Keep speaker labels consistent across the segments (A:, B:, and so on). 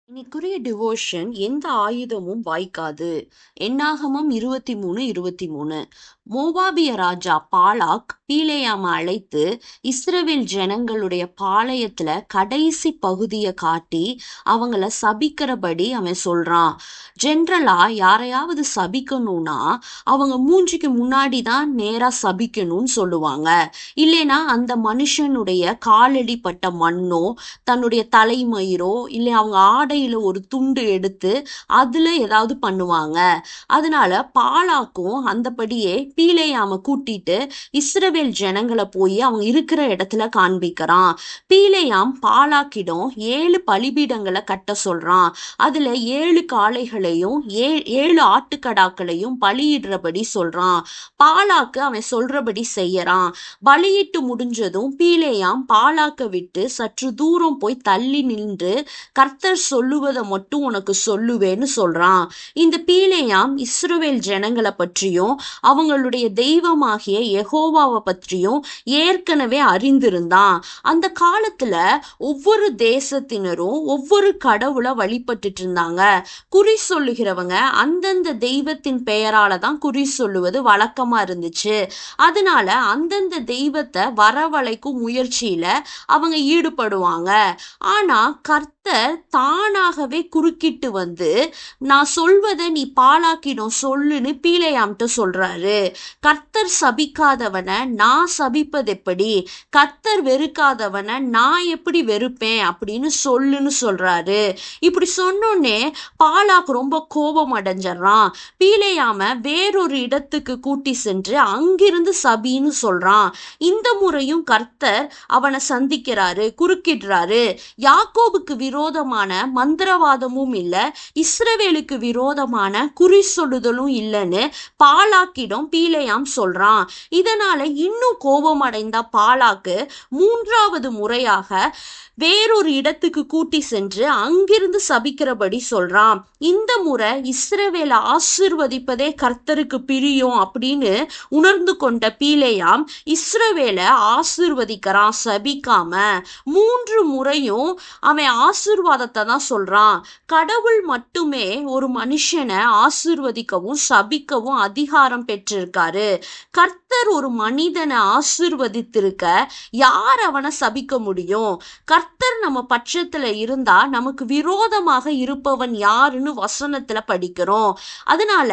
A: இன்னைக்குரிய devotion எந்த ஆயுதமும் வாய்க்காது. என்னாகமம் 23:23. மோவாபிய ராஜா பாலாக் பீலேயாம அழைத்து இஸ்ரவேல் ஜனங்களுடைய பாளையத்துல கடைசி பகுதியை காட்டி அவங்கள சபிக்கிறபடி அவன் சொல்றான். ஜென்ரலா யாரையாவது சபிக்கணும்னா அவங்க மூஞ்சிக்கு முன்னாடி தான் நேரா சபிக்கணும்னு சொல்லுவாங்க. இல்லைன்னா அந்த மனுஷனுடைய காலடி பட்ட மண்ணோ தன்னுடைய தலைமயிரோ இல்லை அவங்க ஆடையில ஒரு துண்டு எடுத்து அதுல ஏதாவது பண்ணுவாங்க. அதனால பாலாக்கும் அந்தபடியே பீலேயாம கூட்டிட்டு இஸ்ரவேல் ஜனங்களை போய் அவங்க இருக்கிற இடத்துல காண்பிக்கிறான். பீலேயாம் பாலாக்கிடம் 7 பலிபீடங்களை கட்ட சொல்றான். அதுல 7 காளைகளையும் 7 ஆட்டுக்கடாக்களையும் பலியிடுறபடி சொல்றான். பாலாக்கு அவன் சொல்றபடி செய்யறான். பலியிட்டு முடிஞ்சதும் பீலேயாம் பாலாக்க விட்டு சற்று தூரம் போய் தள்ளி நின்று கர்த்தர் சொல்லுவதை மட்டும் உனக்கு சொல்லுவேன்னு சொல்றான். இந்த பீலேயாம் இஸ்ரவேல் ஜனங்களை பற்றியும் அவங்களுடைய தெய்வமாகிய யெகோவாவை பற்றியும் ஏற்கனவே அறிந்திருந்தான். அந்த காலத்துல ஒவ்வொரு தேசத்தினரும் ஒவ்வொரு கடவுளை வழிபட்டுட்டு இருந்தாங்க. குறி சொல்லுகிறவங்க அந்தந்த தெய்வத்தின் பெயரால தான் குறி சொல்லுவது வழக்கமா இருந்துச்சு. அதனால அந்தந்த தெய்வத்தை வரவழைக்கும் முயற்சியில அவங்க ஈடுபடுவாங்க. ஆனா கர்த்தர் தானாகவே குறுக்கிட்டு வந்து நான் சொல்வதை நீ பாலாக்கிடும் சொல்லுன்னு பீலேயாம்கிட்ட சொல்றாரு. கர்த்தர் சபிக்காதவனை நான் சபிப்பது எப்படி, கர்த்தர் வெறுக்காதவனை நான் எப்படி வெறுப்பேன் அப்படின்னு சொல்லுன்னு சொல்றாரு. இப்படி சொன்னோன்னே பாலாக் ரொம்ப கோபம் அடைஞ்சிடறான். பீலேயாம வேறொரு இடத்துக்கு கூட்டி சென்று அங்கிருந்து சபின்னு சொல்றான். இந்த முறையும் கர்த்தர் அவனை சந்திக்கிறாரு, குறுக்கிடுறாரு. யாக்கோபுக்கு விரோதமான மந்திரவாதமும் இல்ல, இஸ்ரவேலுக்கு விரோதமான குறி சொல்லுதலும் இல்லைன்னு பாலாக்கிடம் பீலேயாம் சொல்றான். இதனால இன்னும் கோபம் அடைந்த பாலாக்கு 3வது முறையாக வேறொரு இடத்துக்கு கூட்டி சென்று அங்கிருந்து சபிக்கிறபடி சொல்றான். இந்த முறை இஸ்ரவேலை ஆசீர்வதிப்பதே கர்த்தருக்கு பிரியம் அப்படின்னு உணர்ந்து கொண்ட பீலேயாம் இஸ்ரவேலை ஆசீர்வதிக்கிறான், சபிக்காம. 3 முறையும் அவன் ஆசீர்வாதத்தை தான் சொல்றான். கடவுள் மட்டுமே ஒரு மனுஷனை ஆசீர்வதிக்கவும் சபிக்கவும் அதிகாரம் பெற்றிருக்காரு. கர்த்தர் ஒரு மனிதனை ஆசீர்வதித்திருக்க யார் அவனை சபிக்க முடியும்? கர்த்தர் நம்ம பட்சத்துல இருந்தா நமக்கு விரோதமாக இருப்பவன் யாருன்னு வசனத்துல படிக்கிறோம். அதனால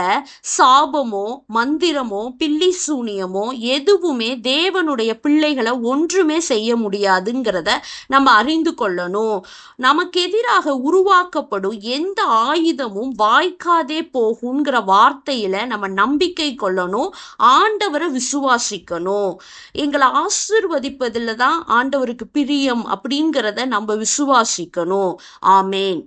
A: சாபமோ மந்திரமோ பில்லி சூனியமோ எதுவுமே தேவனுடைய பிள்ளைகளை ஒன்றுமே செய்ய முடியாதுங்கிறத நம்ம அறிந்து கொள்ளணும். நமக்கு எதிராக உருவாக்கப்படும் எந்த ஆயுதமும் வாய்க்காதே போகுங்கிற வார்த்தையில நம்ம நம்பிக்கை கொள்ளணும், ஆண்டவரை விசுவாசிக்கணும். எங்களை ஆசீர்வதிப்பதில் தான் ஆண்டவருக்கு பிரியம் அப்படிங்கிறத நம்ம விசுவாசிக்கணும். ஆமேன்.